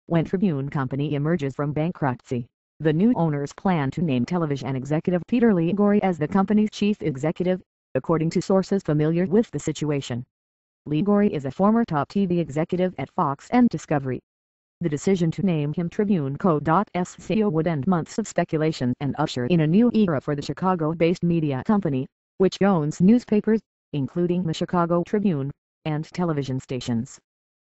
When Tribune Company emerges from bankruptcy, the new owners plan to name television executive Peter Liguori as the company's chief executive, according to sources familiar with the situation. Liguori is a former top TV executive at Fox and Discovery. The decision to name him Tribune Co.'s CEO would end months of speculation and usher in a new era for the Chicago-based media company, which owns newspapers, including the Chicago Tribune, and television stations.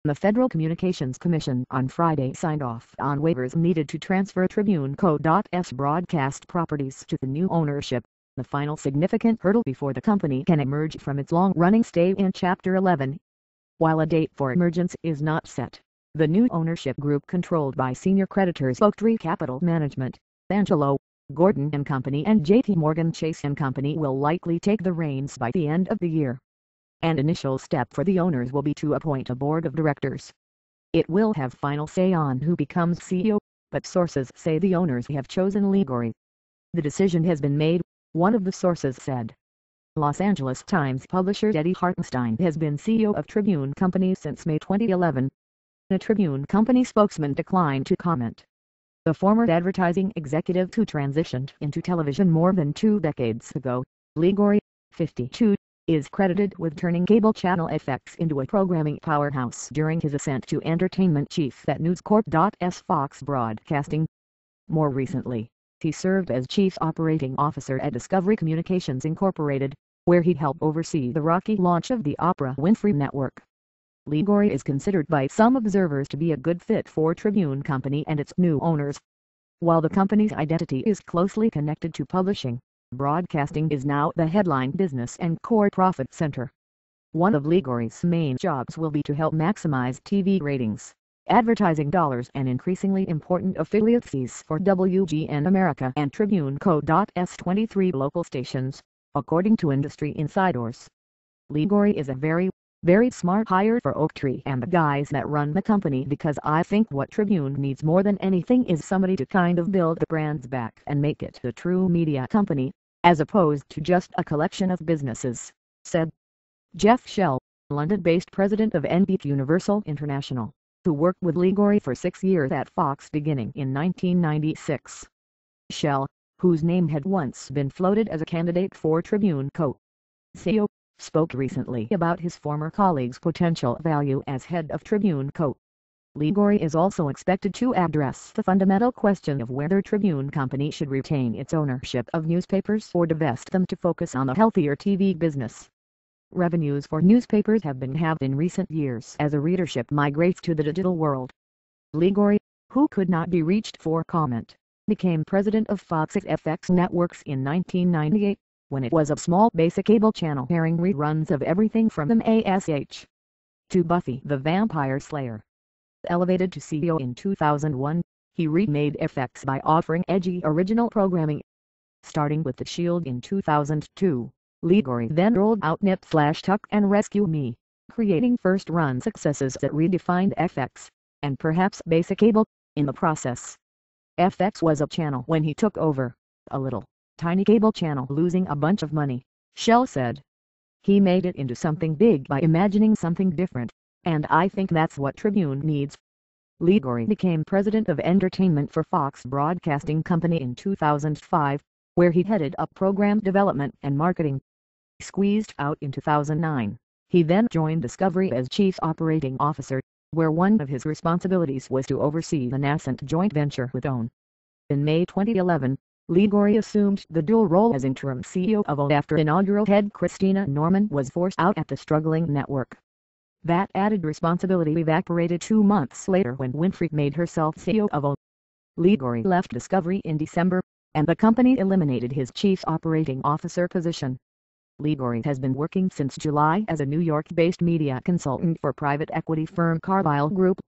The Federal Communications Commission on Friday signed off on waivers needed to transfer Tribune Co.'s broadcast properties to the new ownership, the final significant hurdle before the company can emerge from its long-running stay in Chapter 11. While a date for emergence is not set, the new ownership group controlled by senior creditors Oaktree Capital Management, Angelo Gordon & Company and J.P. Morgan Chase & Company will likely take the reins by the end of the year. An initial step for the owners will be to appoint a board of directors. It will have final say on who becomes CEO, but sources say the owners have chosen Liguori. The decision has been made, one of the sources said. Los Angeles Times publisher Eddie Hartenstein has been CEO of Tribune Company since May 2011. The Tribune Company spokesman declined to comment. The former advertising executive who transitioned into television more than 2 decades ago, Liguori, 52, is credited with turning cable channel FX into a programming powerhouse during his ascent to entertainment chief at News Corp.'s Fox Broadcasting. More recently, he served as Chief Operating Officer at Discovery Communications Incorporated, where he helped oversee the rocky launch of the Oprah Winfrey Network. Liguori is considered by some observers to be a good fit for Tribune Company and its new owners. While the company's identity is closely connected to publishing, broadcasting is now the headline business and core profit center. One of Liguori's main jobs will be to help maximize TV ratings, advertising dollars and increasingly important affiliate fees for WGN America and Tribune Co.'s 23 local stations, according to industry insiders. Liguori is a very smart hire for Oaktree and the guys that run the company, because I think what Tribune needs more than anything is somebody to kind of build the brands back and make it a true media company, as opposed to just a collection of businesses, said Jeff Shell, London-based president of NBC Universal International, who worked with Liguori for 6 years at Fox beginning in 1996. Shell, whose name had once been floated as a candidate for Tribune Co. CEO, spoke recently about his former colleague's potential value as head of Tribune Co. Liguori is also expected to address the fundamental question of whether Tribune Company should retain its ownership of newspapers or divest them to focus on the healthier TV business. Revenues for newspapers have been halved in recent years as a readership migrates to the digital world. Liguori, who could not be reached for comment, became president of Fox's FX Networks in 1998. When it was a small basic cable channel airing reruns of everything from M.A.S.H. to Buffy the Vampire Slayer. Elevated to CEO in 2001, he remade FX by offering edgy original programming. Starting with The Shield in 2002, Liguori then rolled out Nip/Tuck and Rescue Me, creating first-run successes that redefined FX, and perhaps basic cable, in the process. FX was a channel when he took over, a little tiny cable channel losing a bunch of money, Shell said. He made it into something big by imagining something different, and I think that's what Tribune needs. Liguori became president of entertainment for Fox Broadcasting Company in 2005, where he headed up program development and marketing. Squeezed out in 2009, he then joined Discovery as chief operating officer, where one of his responsibilities was to oversee the nascent joint venture with OWN. In May 2011, Liguori assumed the dual role as interim CEO of OWN after inaugural head Christina Norman was forced out at the struggling network. That added responsibility evaporated 2 months later when Winfrey made herself CEO of OWN. Liguori left Discovery in December, and the company eliminated his chief operating officer position. Liguori has been working since July as a New York-based media consultant for private equity firm Carlyle Group.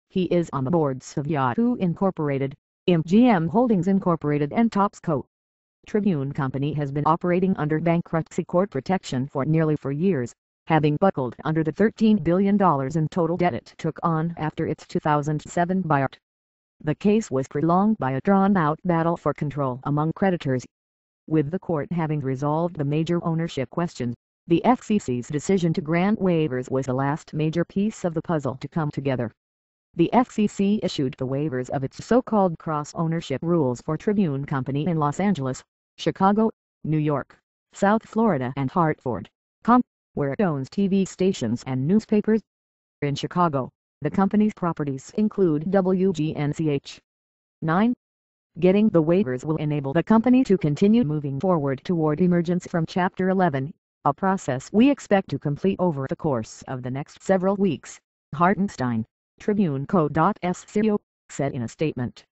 He is on the boards of Yahoo Incorporated, MGM Holdings Incorporated and Topps Co. Tribune Company has been operating under bankruptcy court protection for nearly 4 years, having buckled under the $13 billion in total debt it took on after its 2007 buyout. The case was prolonged by a drawn-out battle for control among creditors. With the court having resolved the major ownership questions, the FCC's decision to grant waivers was the last major piece of the puzzle to come together. the FCC issued the waivers of its so-called cross-ownership rules for Tribune Company in Los Angeles, Chicago, New York, South Florida and Hartford, where it owns TV stations and newspapers. In Chicago, the company's properties include WGNCH. 9. Getting the waivers will enable the company to continue moving forward toward emergence from Chapter 11, a process we expect to complete over the course of the next several weeks, Hartenstein, Tribune Co.'s CEO, said in a statement.